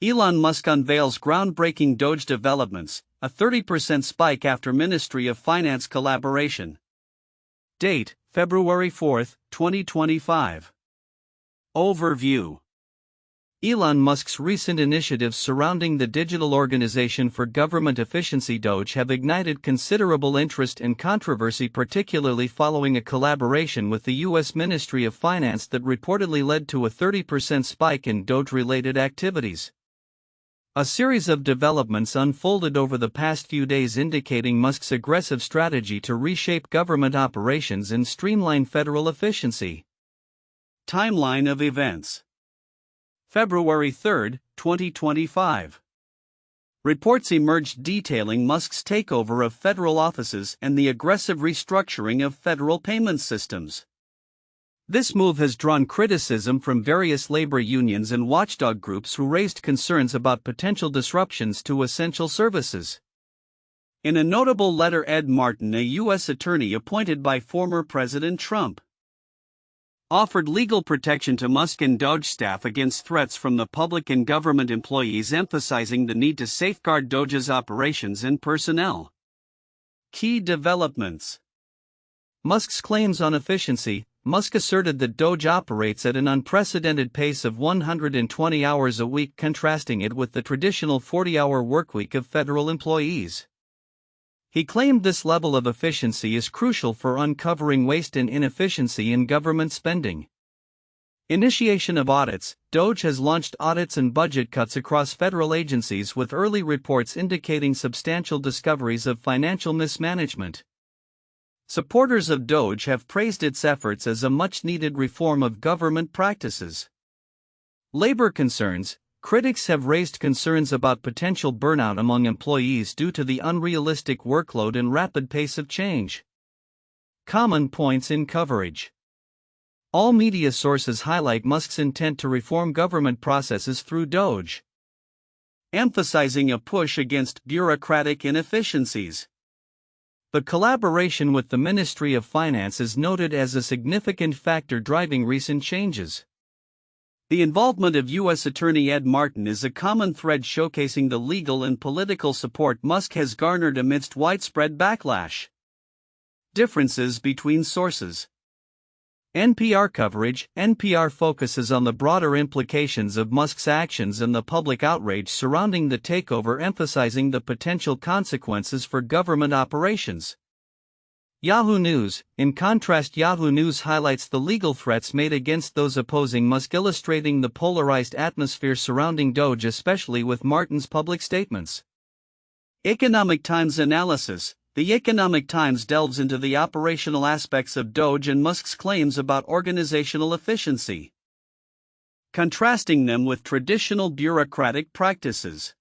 Elon Musk unveils groundbreaking DOGE developments, a 30% spike after Ministry of Finance collaboration. Date, February 4, 2025. Overview. Elon Musk's recent initiatives surrounding the Digital Organization for Government Efficiency DOGE have ignited considerable interest and controversy, particularly following a collaboration with the U.S. Ministry of Finance that reportedly led to a 30% spike in DOGE-related activities. A series of developments unfolded over the past few days indicating Musk's aggressive strategy to reshape government operations and streamline federal efficiency. Timeline of events. February 3, 2025. Reports emerged detailing Musk's takeover of federal offices and the aggressive restructuring of federal payment systems. This move has drawn criticism from various labor unions and watchdog groups who raised concerns about potential disruptions to essential services. In a notable letter, Ed Martin, a U.S. attorney appointed by former President Trump, offered legal protection to Musk and DOGE staff against threats from the public and government employees, emphasizing the need to safeguard DOGE's operations and personnel. Key developments. Musk's claims on efficiency. Musk asserted that DOGE operates at an unprecedented pace of 120 hours a week, contrasting it with the traditional 40-hour workweek of federal employees. He claimed this level of efficiency is crucial for uncovering waste and inefficiency in government spending. Initiation of audits. DOGE has launched audits and budget cuts across federal agencies, with early reports indicating substantial discoveries of financial mismanagement. Supporters of DOGE have praised its efforts as a much-needed reform of government practices. Labor concerns. Critics have raised concerns about potential burnout among employees due to the unrealistic workload and rapid pace of change. Common points in coverage. All media sources highlight Musk's intent to reform government processes through DOGE, emphasizing a push against bureaucratic inefficiencies. The collaboration with the Ministry of Finance is noted as a significant factor driving recent changes. The involvement of U.S. Attorney Ed Martin is a common thread showcasing the legal and political support Musk has garnered amidst widespread backlash. Differences between sources. NPR coverage. NPR focuses on the broader implications of Musk's actions and the public outrage surrounding the takeover, emphasizing the potential consequences for government operations. Yahoo News. In contrast, Yahoo News highlights the legal threats made against those opposing Musk, illustrating the polarized atmosphere surrounding DOGE, especially with Martin's public statements. Economic Times analysis. The Economic Times delves into the operational aspects of DOGE and Musk's claims about organizational efficiency, contrasting them with traditional bureaucratic practices.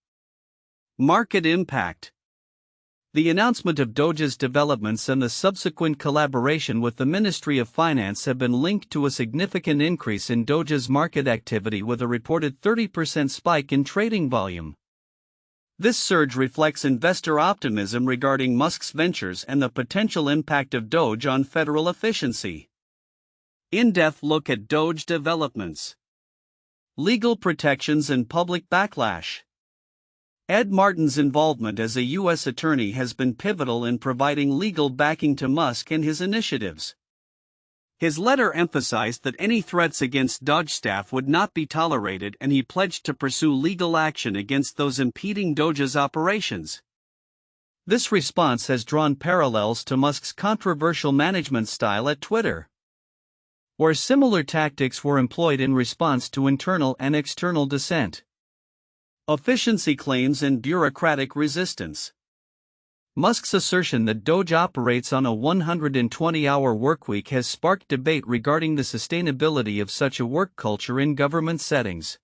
Market impact. The announcement of DOGE's developments and the subsequent collaboration with the Ministry of Finance have been linked to a significant increase in DOGE's market activity, with a reported 30% spike in trading volume. This surge reflects investor optimism regarding Musk's ventures and the potential impact of DOGE on federal efficiency. In-depth look at DOGE developments. Legal protections and public backlash. Ed Martin's involvement as a U.S. attorney has been pivotal in providing legal backing to Musk and his initiatives. His letter emphasized that any threats against DOGE staff would not be tolerated, and he pledged to pursue legal action against those impeding DOGE's operations. This response has drawn parallels to Musk's controversial management style at Twitter, where similar tactics were employed in response to internal and external dissent. Efficiency claims and bureaucratic resistance. Musk's assertion that DOGE operates on a 120-hour workweek has sparked debate regarding the sustainability of such a work culture in government settings.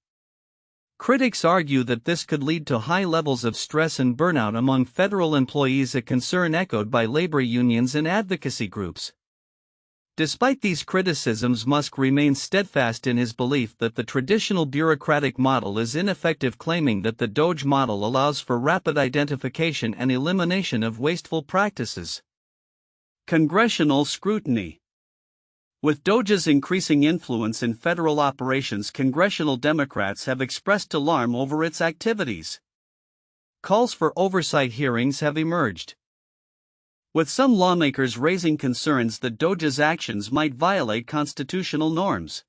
Critics argue that this could lead to high levels of stress and burnout among federal employees, a concern echoed by labor unions and advocacy groups. Despite these criticisms, Musk remains steadfast in his belief that the traditional bureaucratic model is ineffective, claiming that the DOGE model allows for rapid identification and elimination of wasteful practices. Congressional scrutiny. With DOGE's increasing influence in federal operations, congressional Democrats have expressed alarm over its activities. Calls for oversight hearings have emerged, with some lawmakers raising concerns that DOGE's actions might violate constitutional norms.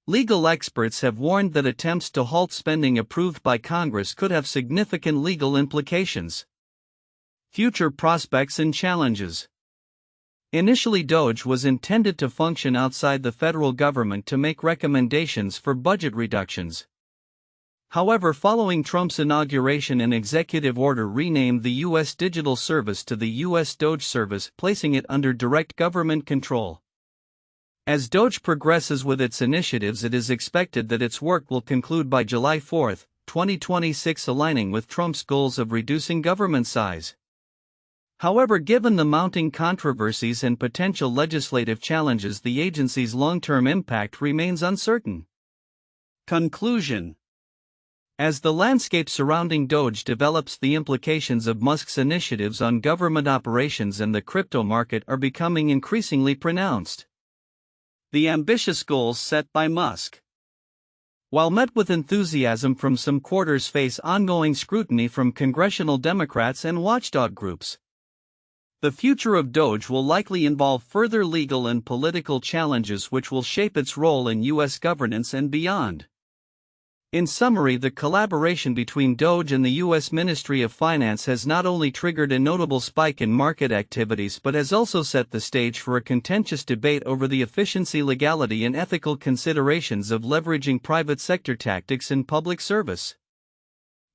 Legal experts have warned that attempts to halt spending approved by Congress could have significant legal implications. Future prospects and challenges. Initially, DOGE was intended to function outside the federal government to make recommendations for budget reductions. However, following Trump's inauguration, an executive order renamed the U.S. Digital Service to the U.S. DOGE Service, placing it under direct government control. As DOGE progresses with its initiatives, it is expected that its work will conclude by July 4, 2026, aligning with Trump's goals of reducing government size. However, given the mounting controversies and potential legislative challenges, the agency's long-term impact remains uncertain. Conclusion. As the landscape surrounding DOGE develops, the implications of Musk's initiatives on government operations and the crypto market are becoming increasingly pronounced. The ambitious goals set by Musk, while met with enthusiasm from some quarters, face ongoing scrutiny from congressional Democrats and watchdog groups. The future of DOGE will likely involve further legal and political challenges which will shape its role in U.S. governance and beyond. In summary, the collaboration between DOGE and the U.S. Ministry of Finance has not only triggered a notable spike in market activities but has also set the stage for a contentious debate over the efficiency, legality, and ethical considerations of leveraging private sector tactics in public service.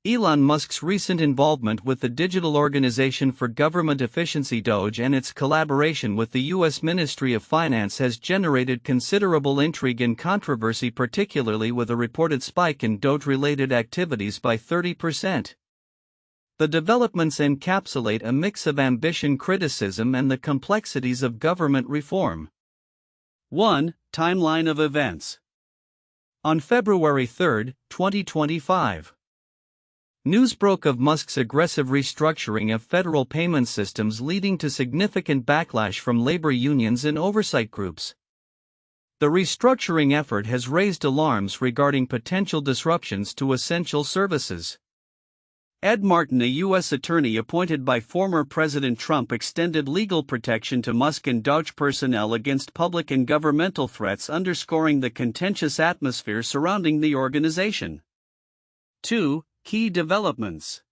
Elon Musk's recent involvement with the Digital Organization for Government Efficiency (DOGE) and its collaboration with the U.S. Ministry of Finance has generated considerable intrigue and controversy, particularly with a reported spike in DOGE-related activities by 30%. The developments encapsulate a mix of ambition, criticism, and the complexities of government reform. 1. Timeline of events. On February 3, 2025. News broke of Musk's aggressive restructuring of federal payment systems, leading to significant backlash from labor unions and oversight groups. The restructuring effort has raised alarms regarding potential disruptions to essential services. Ed Martin, a U.S. attorney appointed by former President Trump, extended legal protection to Musk and DOGE personnel against public and governmental threats, underscoring the contentious atmosphere surrounding the organization. 2. Key developments.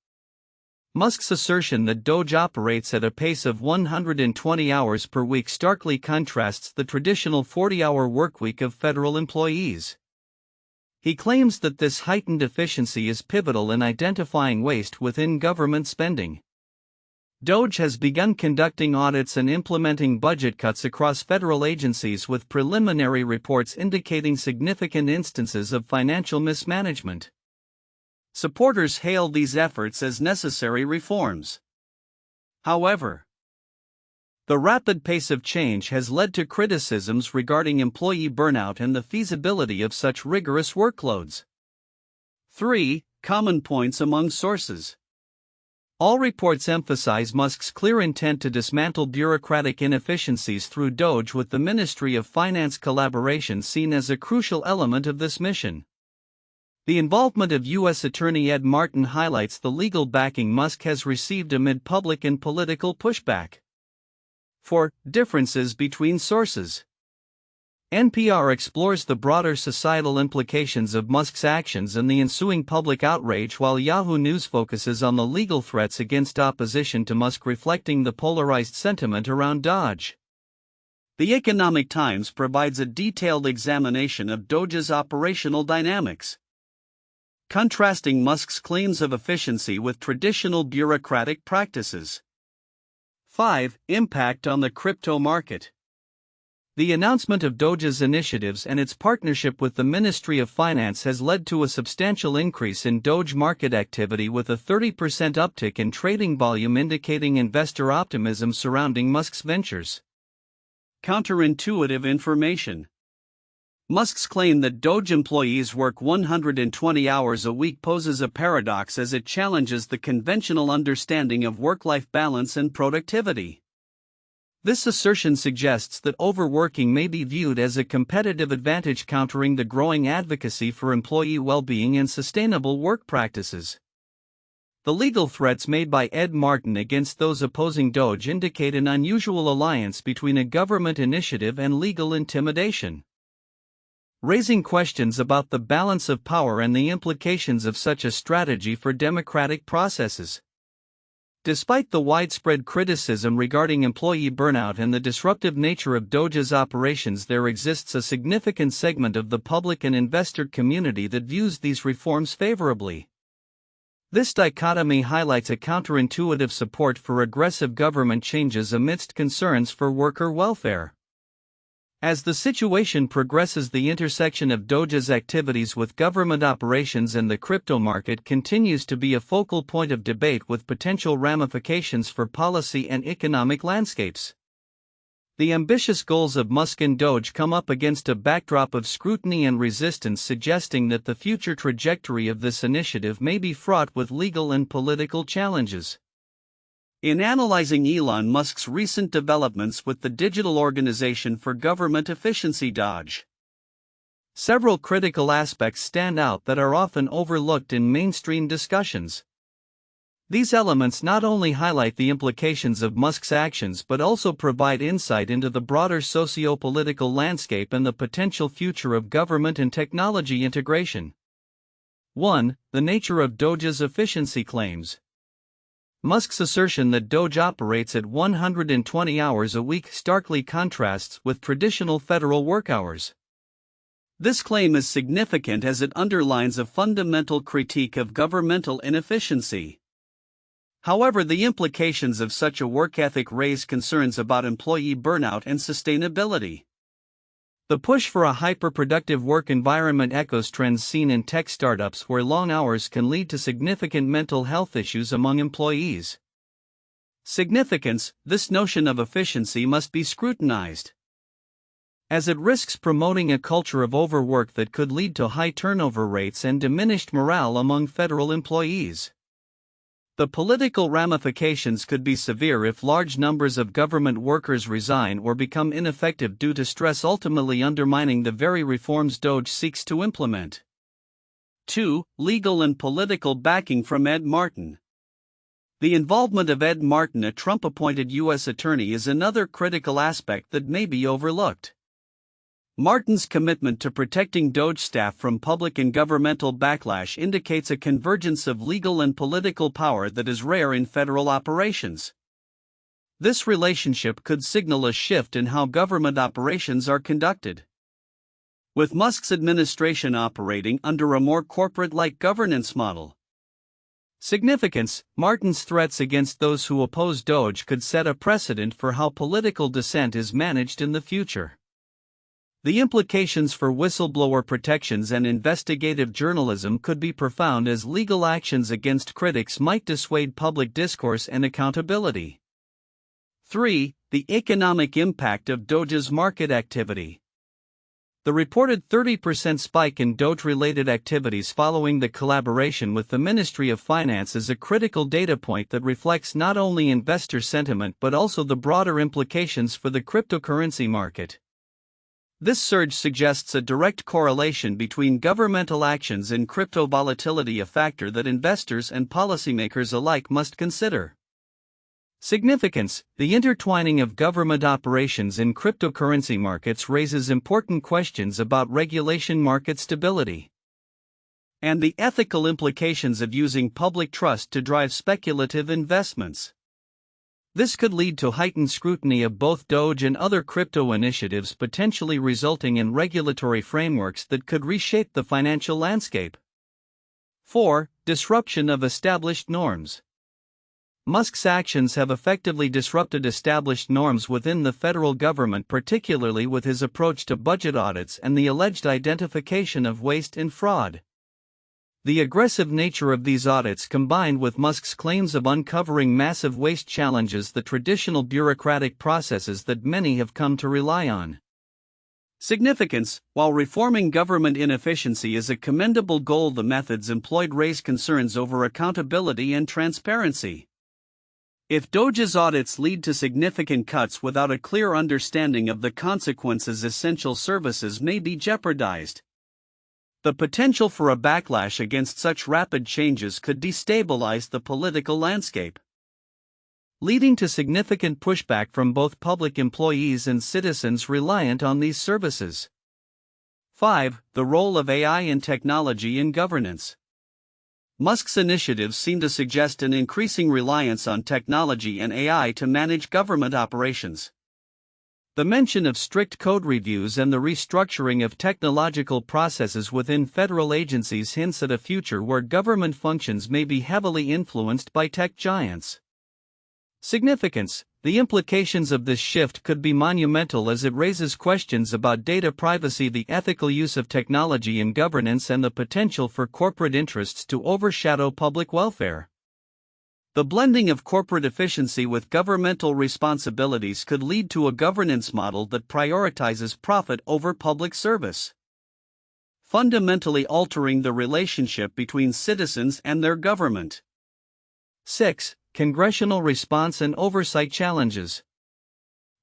Musk's assertion that DOGE operates at a pace of 120 hours per week starkly contrasts the traditional 40-hour workweek of federal employees. He claims that this heightened efficiency is pivotal in identifying waste within government spending. DOGE has begun conducting audits and implementing budget cuts across federal agencies, with preliminary reports indicating significant instances of financial mismanagement. Supporters hail these efforts as necessary reforms. However, the rapid pace of change has led to criticisms regarding employee burnout and the feasibility of such rigorous workloads. 3. Common points among sources. All reports emphasize Musk's clear intent to dismantle bureaucratic inefficiencies through DOGE, with the Ministry of Finance collaboration seen as a crucial element of this mission. The involvement of U.S. Attorney Ed Martin highlights the legal backing Musk has received amid public and political pushback. 4. Differences between sources. NPR explores the broader societal implications of Musk's actions and the ensuing public outrage, while Yahoo News focuses on the legal threats against opposition to Musk, reflecting the polarized sentiment around DOGE. The Economic Times provides a detailed examination of DOGE's operational dynamics, contrasting Musk's claims of efficiency with traditional bureaucratic practices. 5. Impact on the crypto market. The announcement of DOGE's initiatives and its partnership with the Ministry of Finance has led to a substantial increase in DOGE market activity, with a 30% uptick in trading volume, indicating investor optimism surrounding Musk's ventures. Counterintuitive information. Musk's claim that DOGE employees work 120 hours a week poses a paradox, as it challenges the conventional understanding of work-life balance and productivity. This assertion suggests that overworking may be viewed as a competitive advantage, countering the growing advocacy for employee well-being and sustainable work practices. The legal threats made by Ed Martin against those opposing DOGE indicate an unusual alliance between a government initiative and legal intimidation, raising questions about the balance of power and the implications of such a strategy for democratic processes. Despite the widespread criticism regarding employee burnout and the disruptive nature of DOGE's operations, there exists a significant segment of the public and investor community that views these reforms favorably. This dichotomy highlights a counterintuitive support for aggressive government changes amidst concerns for worker welfare. As the situation progresses, the intersection of DOGE's activities with government operations and the crypto market continues to be a focal point of debate, with potential ramifications for policy and economic landscapes. The ambitious goals of Musk and DOGE come up against a backdrop of scrutiny and resistance, suggesting that the future trajectory of this initiative may be fraught with legal and political challenges. In analyzing Elon Musk's recent developments with the Digital Organization for Government Efficiency (DOGE), several critical aspects stand out that are often overlooked in mainstream discussions. These elements not only highlight the implications of Musk's actions but also provide insight into the broader socio-political landscape and the potential future of government and technology integration. 1. The nature of DOGE's efficiency claims. Musk's assertion that DOGE operates at 120 hours a week starkly contrasts with traditional federal work hours. This claim is significant as it underlines a fundamental critique of governmental inefficiency. However, the implications of such a work ethic raise concerns about employee burnout and sustainability. The push for a hyper-productive work environment echoes trends seen in tech startups, where long hours can lead to significant mental health issues among employees. Significance: this notion of efficiency must be scrutinized, as it risks promoting a culture of overwork that could lead to high turnover rates and diminished morale among federal employees. The political ramifications could be severe if large numbers of government workers resign or become ineffective due to stress, ultimately undermining the very reforms DOGE seeks to implement. 2. Legal and political backing from Ed Martin. The involvement of Ed Martin, a Trump-appointed U.S. attorney, is another critical aspect that may be overlooked. Martin's commitment to protecting DOGE staff from public and governmental backlash indicates a convergence of legal and political power that is rare in federal operations. This relationship could signal a shift in how government operations are conducted, with Musk's administration operating under a more corporate-like governance model. Significance: Martin's threats against those who oppose DOGE could set a precedent for how political dissent is managed in the future. The implications for whistleblower protections and investigative journalism could be profound, as legal actions against critics might dissuade public discourse and accountability. 3. The economic impact of DOGE's market activity. The reported 30% spike in DOGE-related activities following the collaboration with the Ministry of Finance is a critical data point that reflects not only investor sentiment but also the broader implications for the cryptocurrency market. This surge suggests a direct correlation between governmental actions and crypto volatility, a factor that investors and policymakers alike must consider. Significance: the intertwining of government operations in cryptocurrency markets raises important questions about regulation, market stability, and the ethical implications of using public trust to drive speculative investments. This could lead to heightened scrutiny of both DOGE and other crypto initiatives, potentially resulting in regulatory frameworks that could reshape the financial landscape. 4. Disruption of established norms. Musk's actions have effectively disrupted established norms within the federal government, particularly with his approach to budget audits and the alleged identification of waste and fraud. The aggressive nature of these audits, combined with Musk's claims of uncovering massive waste, challenges the traditional bureaucratic processes that many have come to rely on. Significance: while reforming government inefficiency is a commendable goal, the methods employed raise concerns over accountability and transparency. If DOGE's audits lead to significant cuts without a clear understanding of the consequences, essential services may be jeopardized. The potential for a backlash against such rapid changes could destabilize the political landscape, leading to significant pushback from both public employees and citizens reliant on these services. 5. The role of AI and technology in governance. Musk's initiatives seem to suggest an increasing reliance on technology and AI to manage government operations. The mention of strict code reviews and the restructuring of technological processes within federal agencies hints at a future where government functions may be heavily influenced by tech giants. Significance. The implications of this shift could be monumental as it raises questions about data privacy, the ethical use of technology in governance, and the potential for corporate interests to overshadow public welfare. The blending of corporate efficiency with governmental responsibilities could lead to a governance model that prioritizes profit over public service, fundamentally altering the relationship between citizens and their government. 6. Congressional response and oversight challenges.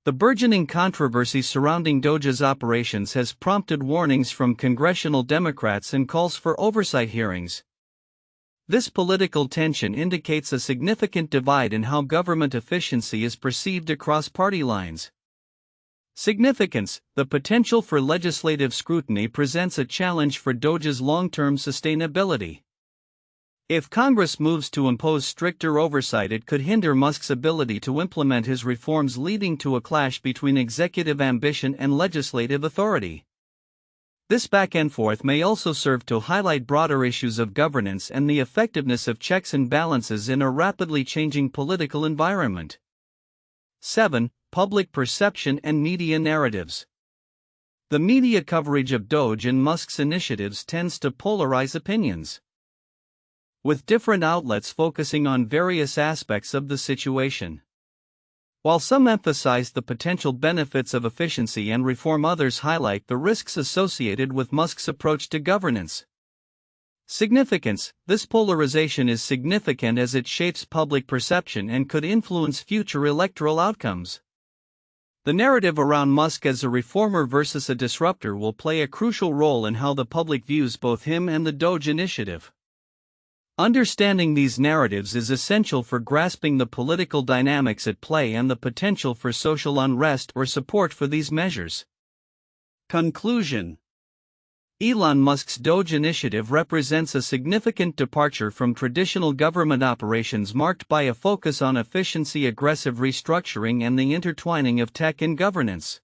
The burgeoning controversy surrounding DOGE's operations has prompted warnings from Congressional Democrats and calls for oversight hearings. This political tension indicates a significant divide in how government efficiency is perceived across party lines. Significance. The potential for legislative scrutiny presents a challenge for DOGE's long-term sustainability. If Congress moves to impose stricter oversight, it could hinder Musk's ability to implement his reforms, leading to a clash between executive ambition and legislative authority. This back and forth may also serve to highlight broader issues of governance and the effectiveness of checks and balances in a rapidly changing political environment. 7. Public perception and media narratives. The media coverage of DOGE and Musk's initiatives tends to polarize opinions, with different outlets focusing on various aspects of the situation. While some emphasize the potential benefits of efficiency and reform, others highlight the risks associated with Musk's approach to governance. Significance. This polarization is significant as it shapes public perception and could influence future electoral outcomes. The narrative around Musk as a reformer versus a disruptor will play a crucial role in how the public views both him and the DOGE initiative. Understanding these narratives is essential for grasping the political dynamics at play and the potential for social unrest or support for these measures. Conclusion. Elon Musk's DOGE initiative represents a significant departure from traditional government operations, marked by a focus on efficiency, aggressive restructuring, and the intertwining of tech and governance.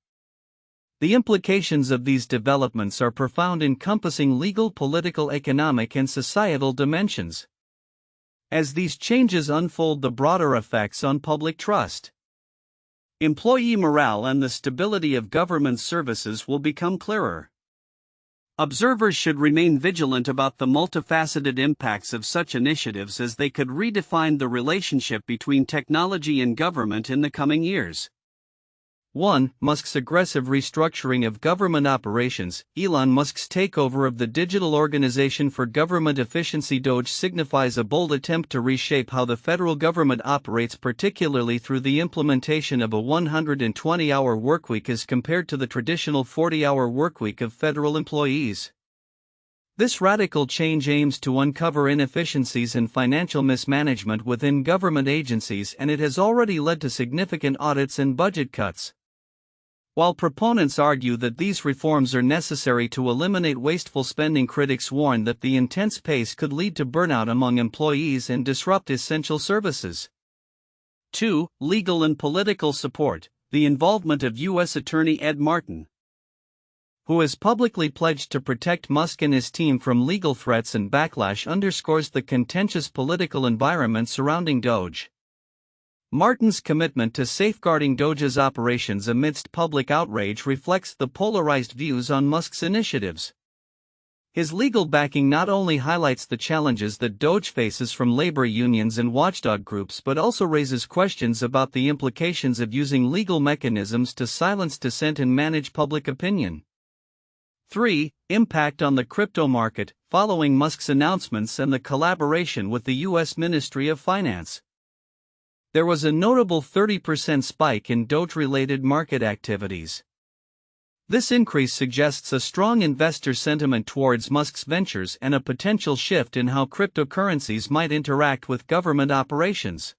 The implications of these developments are profound, encompassing legal, political, economic, and societal dimensions. As these changes unfold, the broader effects on public trust, employee morale, and the stability of government services will become clearer. Observers should remain vigilant about the multifaceted impacts of such initiatives, as they could redefine the relationship between technology and government in the coming years. 1. Musk's aggressive restructuring of government operations. Elon Musk's takeover of the digital Organization for Government Efficiency (DOGE) signifies a bold attempt to reshape how the federal government operates, particularly through the implementation of a 120-hour workweek as compared to the traditional 40-hour workweek of federal employees. This radical change aims to uncover inefficiencies and financial mismanagement within government agencies, and it has already led to significant audits and budget cuts. While proponents argue that these reforms are necessary to eliminate wasteful spending, critics warn that the intense pace could lead to burnout among employees and disrupt essential services. 2. Legal and political support. The involvement of U.S. Attorney Ed Martin, who has publicly pledged to protect Musk and his team from legal threats and backlash, underscores the contentious political environment surrounding DOGE. Martin's commitment to safeguarding DOGE's operations amidst public outrage reflects the polarized views on Musk's initiatives. His legal backing not only highlights the challenges that DOGE faces from labor unions and watchdog groups, but also raises questions about the implications of using legal mechanisms to silence dissent and manage public opinion. 3. Impact on the crypto market. Following Musk's announcements and the collaboration with the U.S. Ministry of Finance, there was a notable 30% spike in DOGE-related market activities. This increase suggests a strong investor sentiment towards Musk's ventures and a potential shift in how cryptocurrencies might interact with government operations.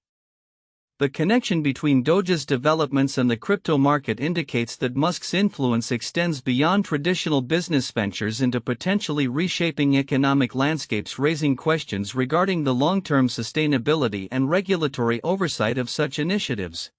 The connection between DOGE's developments and the crypto market indicates that Musk's influence extends beyond traditional business ventures into potentially reshaping economic landscapes, raising questions regarding the long-term sustainability and regulatory oversight of such initiatives.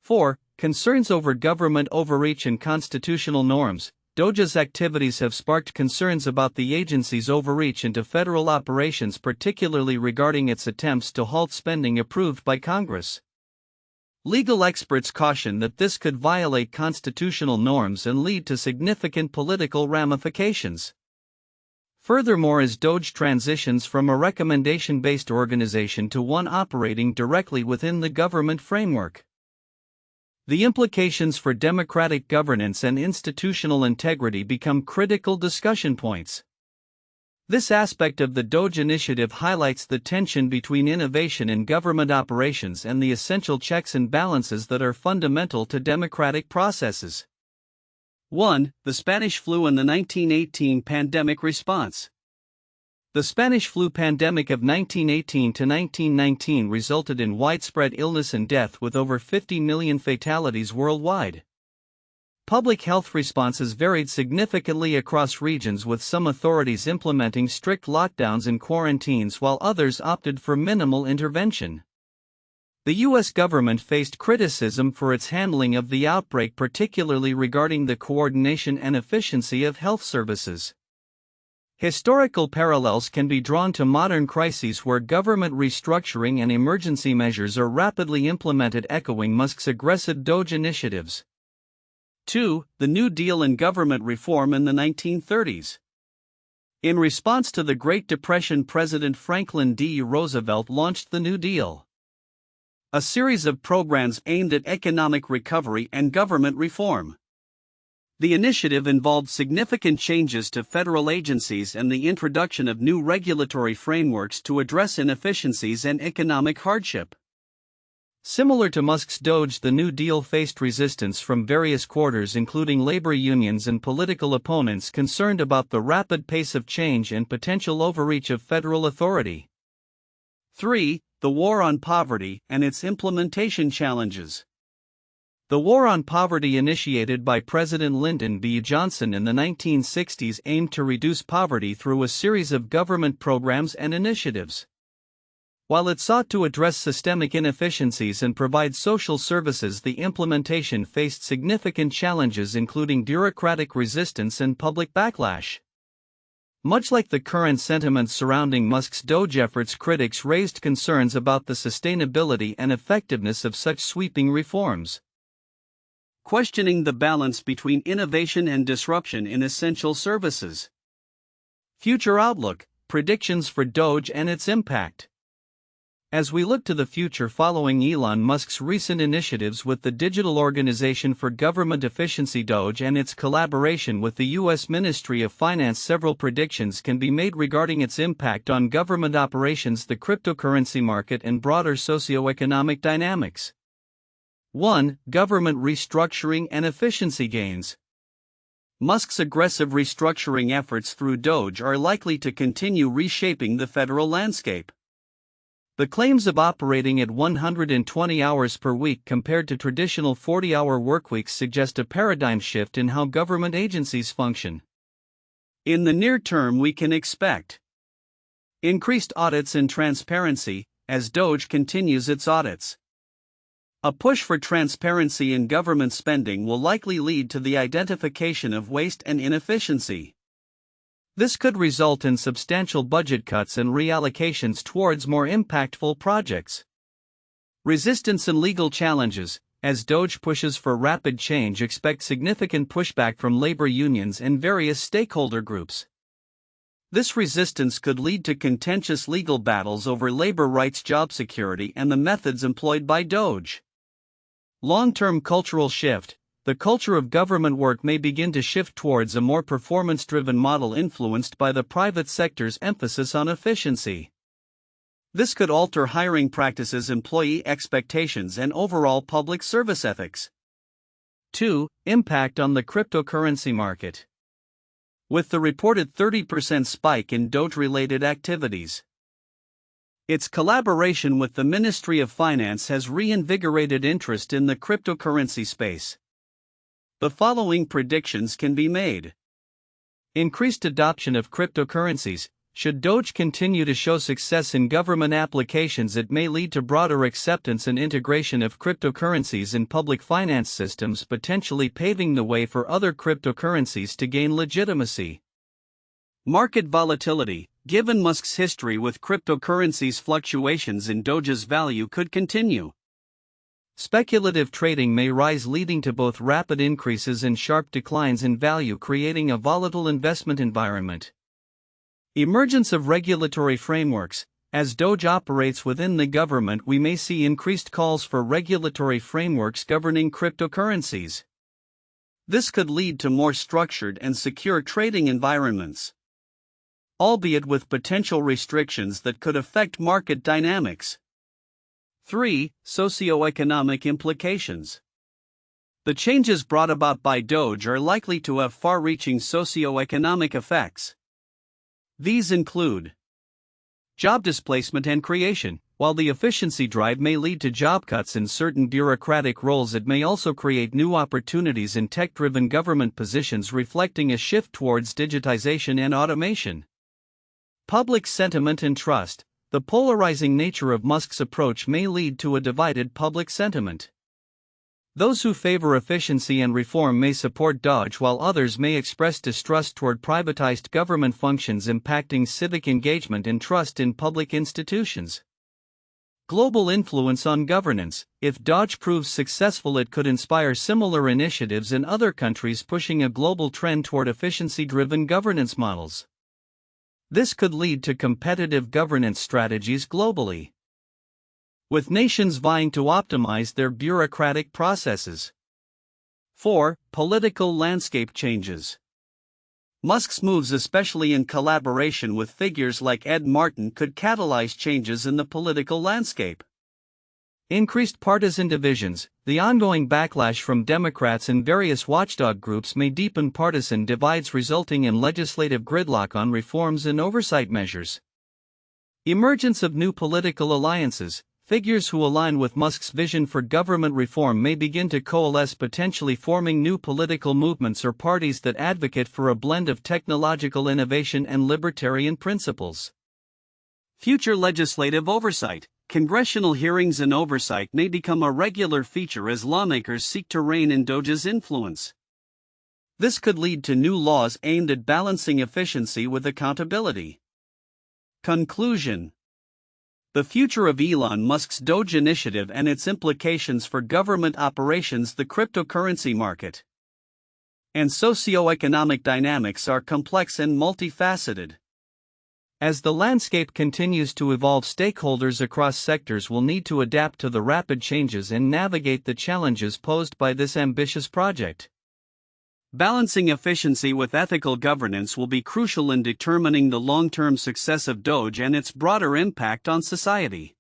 4. Concerns over government overreach and constitutional norms. DOGE's activities have sparked concerns about the agency's overreach into federal operations, particularly regarding its attempts to halt spending approved by Congress. Legal experts caution that this could violate constitutional norms and lead to significant political ramifications. Furthermore, as DOGE transitions from a recommendation-based organization to one operating directly within the government framework, the implications for democratic governance and institutional integrity become critical discussion points. This aspect of the DOGE initiative highlights the tension between innovation in government operations and the essential checks and balances that are fundamental to democratic processes. 1. The Spanish flu and the 1918 pandemic response. The Spanish flu pandemic of 1918 to 1919 resulted in widespread illness and death with over 50 million fatalities worldwide. Public health responses varied significantly across regions, with some authorities implementing strict lockdowns and quarantines while others opted for minimal intervention. The U.S. government faced criticism for its handling of the outbreak, particularly regarding the coordination and efficiency of health services. Historical parallels can be drawn to modern crises where government restructuring and emergency measures are rapidly implemented, echoing Musk's aggressive DOGE initiatives. 2. The New Deal and government reform in the 1930s. In response to the Great Depression, President Franklin D. Roosevelt launched the New Deal, a series of programs aimed at economic recovery and government reform. The initiative involved significant changes to federal agencies and the introduction of new regulatory frameworks to address inefficiencies and economic hardship. Similar to Musk's DOGE, the New Deal faced resistance from various quarters, including labor unions and political opponents concerned about the rapid pace of change and potential overreach of federal authority. 3. The War on Poverty and its implementation challenges. The War on Poverty, initiated by President Lyndon B. Johnson in the 1960s, aimed to reduce poverty through a series of government programs and initiatives. While it sought to address systemic inefficiencies and provide social services, the implementation faced significant challenges, including bureaucratic resistance and public backlash. Much like the current sentiments surrounding Musk's DOGE efforts, critics raised concerns about the sustainability and effectiveness of such sweeping reforms. Questioning the balance between innovation and disruption in essential services. Future outlook, predictions for DOGE and its impact. As we look to the future following Elon Musk's recent initiatives with the Digital Organization for Government Efficiency DOGE and its collaboration with the U.S. Ministry of Finance, several predictions can be made regarding its impact on government operations, the cryptocurrency market, and broader socioeconomic dynamics. 1. Government restructuring and efficiency gains. Musk's aggressive restructuring efforts through DOGE are likely to continue reshaping the federal landscape. The claims of operating at 120 hours per week compared to traditional 40-hour workweeks suggest a paradigm shift in how government agencies function. In the near term, we can expect increased audits and transparency as DOGE continues its audits. A push for transparency in government spending will likely lead to the identification of waste and inefficiency. This could result in substantial budget cuts and reallocations towards more impactful projects. Resistance and legal challenges. As DOGE pushes for rapid change, expect significant pushback from labor unions and various stakeholder groups. This resistance could lead to contentious legal battles over labor rights, job security, and the methods employed by DOGE. Long-term cultural shift. The culture of government work may begin to shift towards a more performance-driven model influenced by the private sector's emphasis on efficiency. This could alter hiring practices, employee expectations, and overall public service ethics. 2. Impact on the cryptocurrency market. With the reported 30% spike in DOGE-related activities, its collaboration with the Ministry of Finance has reinvigorated interest in the cryptocurrency space. The following predictions can be made. Increased adoption of cryptocurrencies. Should DOGE continue to show success in government applications, it may lead to broader acceptance and integration of cryptocurrencies in public finance systems, potentially paving the way for other cryptocurrencies to gain legitimacy. Market volatility. Given Musk's history with cryptocurrencies, fluctuations in DOGE's value could continue. Speculative trading may rise, leading to both rapid increases and sharp declines in value, creating a volatile investment environment. Emergence of regulatory frameworks. As DOGE operates within the government, we may see increased calls for regulatory frameworks governing cryptocurrencies. This could lead to more structured and secure trading environments, albeit with potential restrictions that could affect market dynamics. 3. Socioeconomic implications. The changes brought about by DOGE are likely to have far-reaching socioeconomic effects. These include job displacement and creation. While the efficiency drive may lead to job cuts in certain bureaucratic roles, it may also create new opportunities in tech-driven government positions, reflecting a shift towards digitization and automation. Public sentiment and trust. The polarizing nature of Musk's approach may lead to a divided public sentiment. Those who favor efficiency and reform may support DOGE, while others may express distrust toward privatized government functions, impacting civic engagement and trust in public institutions. Global influence on governance. If DOGE proves successful, it could inspire similar initiatives in other countries, pushing a global trend toward efficiency-driven governance models. This could lead to competitive governance strategies globally, with nations vying to optimize their bureaucratic processes. 4. Political landscape changes. Musk's moves, especially in collaboration with figures like Ed Martin, could catalyze changes in the political landscape. Increased partisan divisions. The ongoing backlash from Democrats and various watchdog groups may deepen partisan divides, resulting in legislative gridlock on reforms and oversight measures. Emergence of new political alliances. Figures who align with Musk's vision for government reform may begin to coalesce, potentially forming new political movements or parties that advocate for a blend of technological innovation and libertarian principles. Future legislative oversight. Congressional hearings and oversight may become a regular feature as lawmakers seek to rein in DOGE's influence. This could lead to new laws aimed at balancing efficiency with accountability. Conclusion. The future of Elon Musk's DOGE initiative and its implications for government operations, the cryptocurrency market, and socioeconomic dynamics are complex and multifaceted. As the landscape continues to evolve, stakeholders across sectors will need to adapt to the rapid changes and navigate the challenges posed by this ambitious project. Balancing efficiency with ethical governance will be crucial in determining the long-term success of DOGE and its broader impact on society.